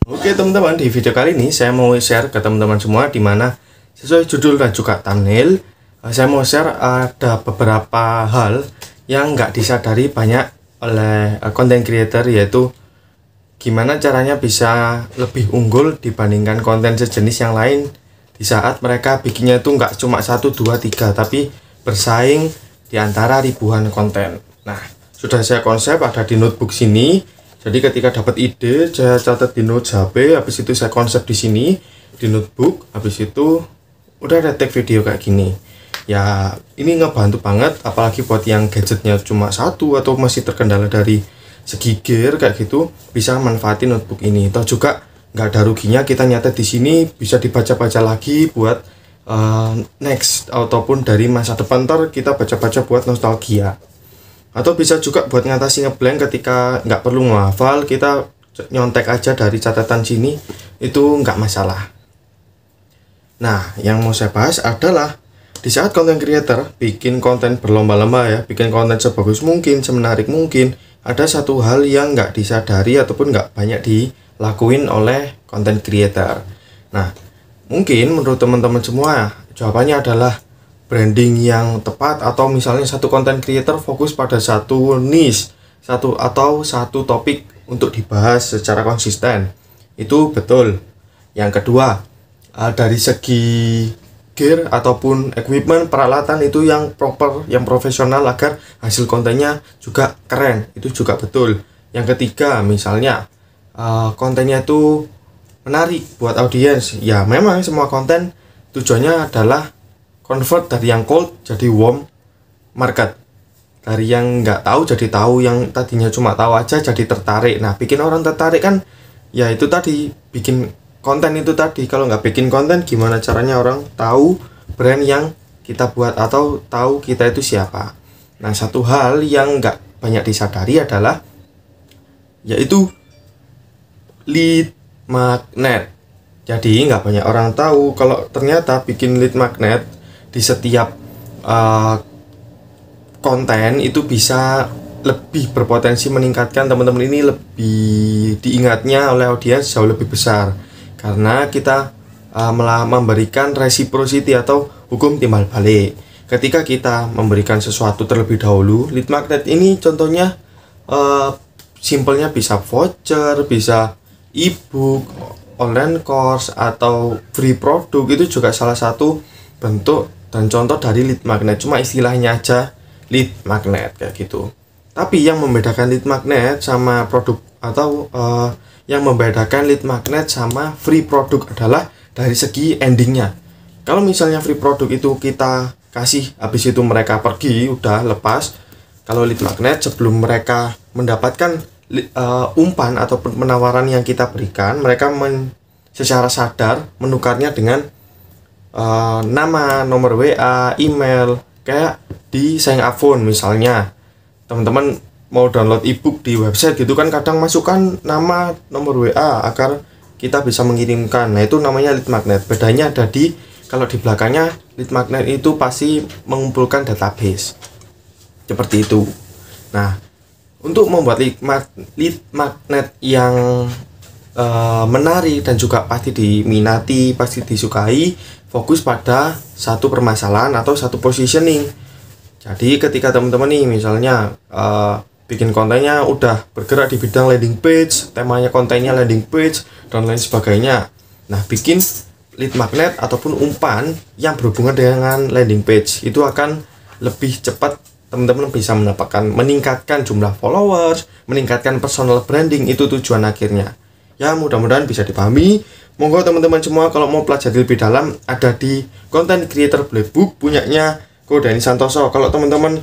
Oke teman-teman, di video kali ini saya mau share ke teman-teman semua, dimana sesuai judul dan juga thumbnail, saya mau share ada beberapa hal yang nggak disadari banyak oleh content creator, yaitu gimana caranya bisa lebih unggul dibandingkan konten sejenis yang lain di saat mereka bikinnya itu nggak cuma 1, 2, 3, tapi bersaing di antara ribuan konten. Nah, sudah saya konsep ada di notebook sini. Jadi ketika dapat ide, saya catat di notes HP, habis itu saya konsep di sini di notebook, habis itu udah ada tag video kayak gini. Ya, ini ngebantu banget, apalagi buat yang gadgetnya cuma satu atau masih terkendala dari segi gear kayak gitu, bisa manfaatin notebook ini. Atau juga nggak ada ruginya kita nyatet di sini, bisa dibaca-baca lagi buat next ataupun dari masa depan, ntar kita baca-baca buat nostalgia. Atau bisa juga buat ngatasi ngeblank ketika nggak perlu menghafal, kita nyontek aja dari catatan sini, itu nggak masalah. Nah, yang mau saya bahas adalah di saat content creator bikin konten berlomba-lomba ya, bikin konten sebagus mungkin, semenarik mungkin, ada satu hal yang nggak disadari ataupun nggak banyak dilakuin oleh content creator. Nah, mungkin menurut teman-teman semua jawabannya adalah branding yang tepat, atau misalnya satu content creator fokus pada satu niche, satu topik untuk dibahas secara konsisten. Itu betul. Yang kedua, dari segi gear ataupun equipment, peralatan itu yang proper, yang profesional agar hasil kontennya juga keren. Itu juga betul. Yang ketiga, misalnya kontennya itu menarik buat audiens. Ya, memang semua konten tujuannya adalah convert dari yang cold jadi warm market, dari yang nggak tahu jadi tahu, yang tadinya cuma tahu aja jadi tertarik. Nah, bikin orang tertarik kan ya itu tadi, bikin konten itu tadi. Kalau nggak bikin konten, gimana caranya orang tahu brand yang kita buat atau tahu kita itu siapa? Nah, satu hal yang nggak banyak disadari adalah yaitu lead magnet. Jadi nggak banyak orang tahu kalau ternyata bikin lead magnet di setiap konten itu bisa lebih berpotensi meningkatkan teman-teman ini lebih diingatnya oleh audiens jauh lebih besar, karena kita memberikan reciprocity atau hukum timbal balik. Ketika kita memberikan sesuatu terlebih dahulu, lead magnet ini contohnya simpelnya bisa voucher, bisa ebook, online course, atau free produk. Itu juga salah satu bentuk dan contoh dari lead magnet, cuma istilahnya aja lead magnet kayak gitu. Tapi yang membedakan lead magnet sama produk, atau yang membedakan lead magnet sama free produk adalah dari segi endingnya. Kalau misalnya free produk itu kita kasih, habis itu mereka pergi, udah lepas. Kalau lead magnet, sebelum mereka mendapatkan umpan ataupun penawaran yang kita berikan, mereka secara sadar menukarnya dengan nama, nomor WA, email. Kayak di Sayang iPhone misalnya, teman-teman mau download ebook di website gitu kan, kadang masukkan nama, nomor WA agar kita bisa mengirimkan. Nah, itu namanya lead magnet. Bedanya ada di kalau di belakangnya lead magnet itu pasti mengumpulkan database seperti itu. Nah, untuk membuat lead magnet yang menarik dan juga pasti diminati, pasti disukai, fokus pada satu permasalahan atau satu positioning. Jadi ketika teman-teman nih misalnya bikin kontennya udah bergerak di bidang landing page, temanya kontennya landing page dan lain sebagainya. Nah, bikin lead magnet ataupun umpan yang berhubungan dengan landing page, itu akan lebih cepat teman-teman bisa meningkatkan jumlah followers, meningkatkan personal branding. Itu tujuan akhirnya. Ya, mudah-mudahan bisa dipahami. Monggo teman-teman semua kalau mau pelajari lebih dalam, ada di Content Creator Playbook punyanya Ko Dani Santoso. Kalau teman-teman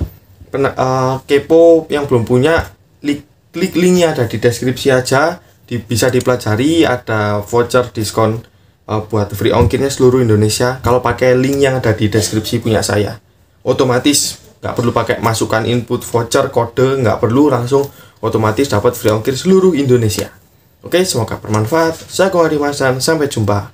kepo yang belum punya, klik linknya ada di deskripsi aja, bisa dipelajari. Ada voucher diskon buat free ongkirnya seluruh Indonesia kalau pakai link yang ada di deskripsi punya saya. Otomatis nggak perlu pakai masukkan input voucher, kode, nggak perlu, langsung otomatis dapat free ongkir seluruh Indonesia. Oke, semoga bermanfaat. Saya Ko Hadi Masan, sampai jumpa.